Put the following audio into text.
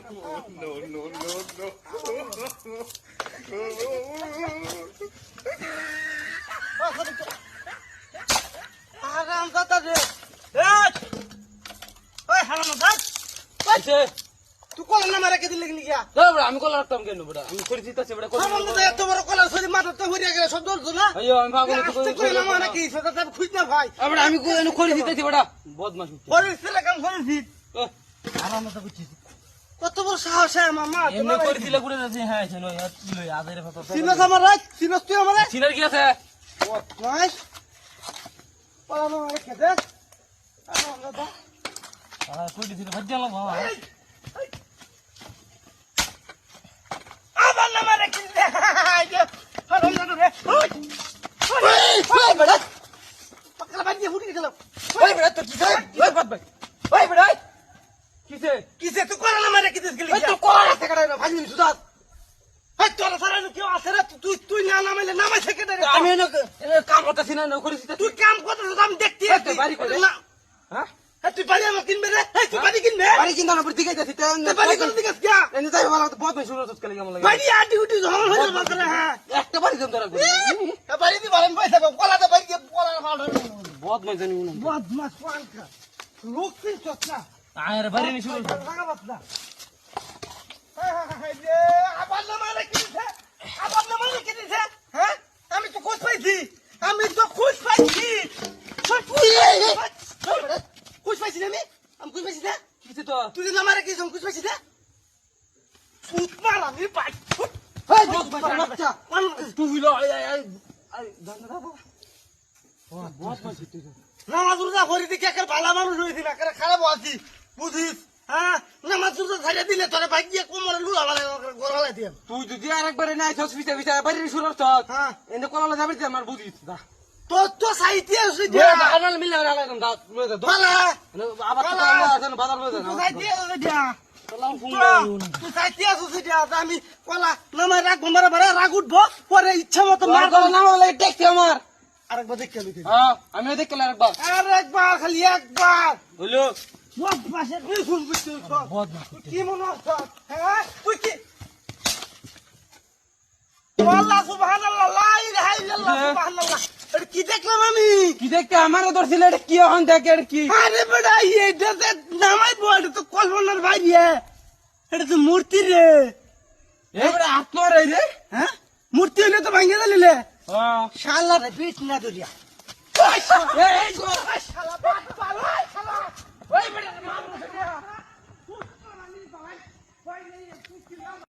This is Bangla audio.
No, no, no, no. আরাম কথা রে ওই হারাম দাস আচ্ছা তুই কল না মারা কে দিলে গিয়া বড় আমি কল রাখতাম কেন বড় আমি করে দিতেছি বড় কল হারাম দাস এত বড় কল সরি মাথাটা হইয়া গেল সব দর্দ না আইয়ো আমি পাগল তুই কই না মারা কি সেটা তো খুঁজ না ভাই বড় আমি করে দিতেছি বড় বদমাশ করিস রে কাম করিস হারাম দাস বুঝছিস কত বড় সাহস হয় মামা এমনি করে দিলে করে যাচ্ছে হ্যাঁ চলো লই আদের কথা সিনস আমার রাখ সিনস তুই আমারে সিনার কি আছে নাইস পালা মারা কে দে হারাম দাস কই দিছিল ভাজ গেল বাবা আবার না মারা কি দে হারাম দাস রে ওই বড় পাকলা বাড়ি দিয়ে ফুটি গেল ওই বড় তো কি ওই বাদ ভাই ওই বড় কিসে কিসে তুই কল না মারা কি দিস গেলি ওই তো কল আছে কাটা ভাজি সুদা এই তোর সারা কেউ আছে রে তুই তুই না নামাইলে নামাই থেকে দে আমি কাম করতেছি না করে দিতেছি তুই কাম করতেছিস আমি দেখতে এই তো বাড়ি করে। না হ্যাঁ এই তুই বাড়ি আমার কিনবে রে এই তুই বাড়ি কিনবে বাড়ি কিনা না দিকে যাচ্ছি তুই বাড়ি করে দিকে কি এনে যাই ভালো তো বদমাশ শুরু হচ্ছে কেমন লাগে বাড়ি আটি উটি ঝগড়া হয়ে যাবে করে হ্যাঁ একটা বাড়ি দেন তোরা এই বাড়ি দি বাড়ি পয়সা পাবো কলাতে বাড়ি দিয়ে কলা খাওয়া বদমাশ জানি না বদমাস পানকা লোক তুই চচ্চা আয়ের বাড়ি নি শুরু লাগাবাস না আবার না মারা কিনছে আবার না মারা কিনছে হ্যাঁ আমি তো খুশ পাইছি খুশ পাইছি খুশ পাইছি না আমি খুশ পাইছি না কিছু তো তুই না মারা কিনছ খুশ পাইছি না ফুট মার আমি পাই এই বদমাশ বাচ্চা তুই হইলো আই দাদা বাবা বদমাশ তুই নামাজ রোজা করি দেখে একটা ভালো মানুষ হয়েছি না একটা খারাপ আছি বুঝিস হ্যাঁ নামাজ রোজা ছাড়িয়ে দিলে তোরে ভাই গিয়ে কোমরে লুলা গড়ালাই দিয়ে তুই যদি আরেকবারে নাই ছস পিছা পিছা বাড়ি শুরু হচ্ছ হ্যাঁ এনে কলালা যাবে আমার বুঝিস দা তোর তো সাইতে আসি দে দিয়া আনাল মিলে আলাইকুম দা লয়ে দা ভালা আবার তো কলালা আছে না বাজার লয়ে তুই দা সাইতে আসি দিয়া কলাম ফুল তুই সাইতে আসি দিয়া আমি কলা নামায় রাখবো মারা মারা রাগ উঠবো পরে ইচ্ছা মতো মার মার কলা নাম লাগে দেখছি আমার আরেকবার দেখে লইতে হ্যাঁ আমিও দেখলাম আরেকবার আরেকবার খালি একবার হইলো সব পাশে তুই শুনবি তুই সব বদমাশ কি মনে হচ্ছে হ্যাঁ তুই কি আল্লাহ সুবহানাল্লাহ লা ইলাহা ইল্লাল্লাহ সুবহানাল্লাহ এটা কি দেখলাম আমি কি দেখতে আমারও ধরছিল এটা কি এখন দেখে এটা কি আরে বেটা এটা তো নামাই বল এটা তো কল্পনার বাইরে এটা তো মূর্তি রে এবারে আত্মর এই রে হ্যাঁ মূর্তি হলে তো ভাঙিয়ে দিলে হ্যাঁ শালা রে পিট না দরিয়া এই গো শালা বাট পালো শালা ওই বেটা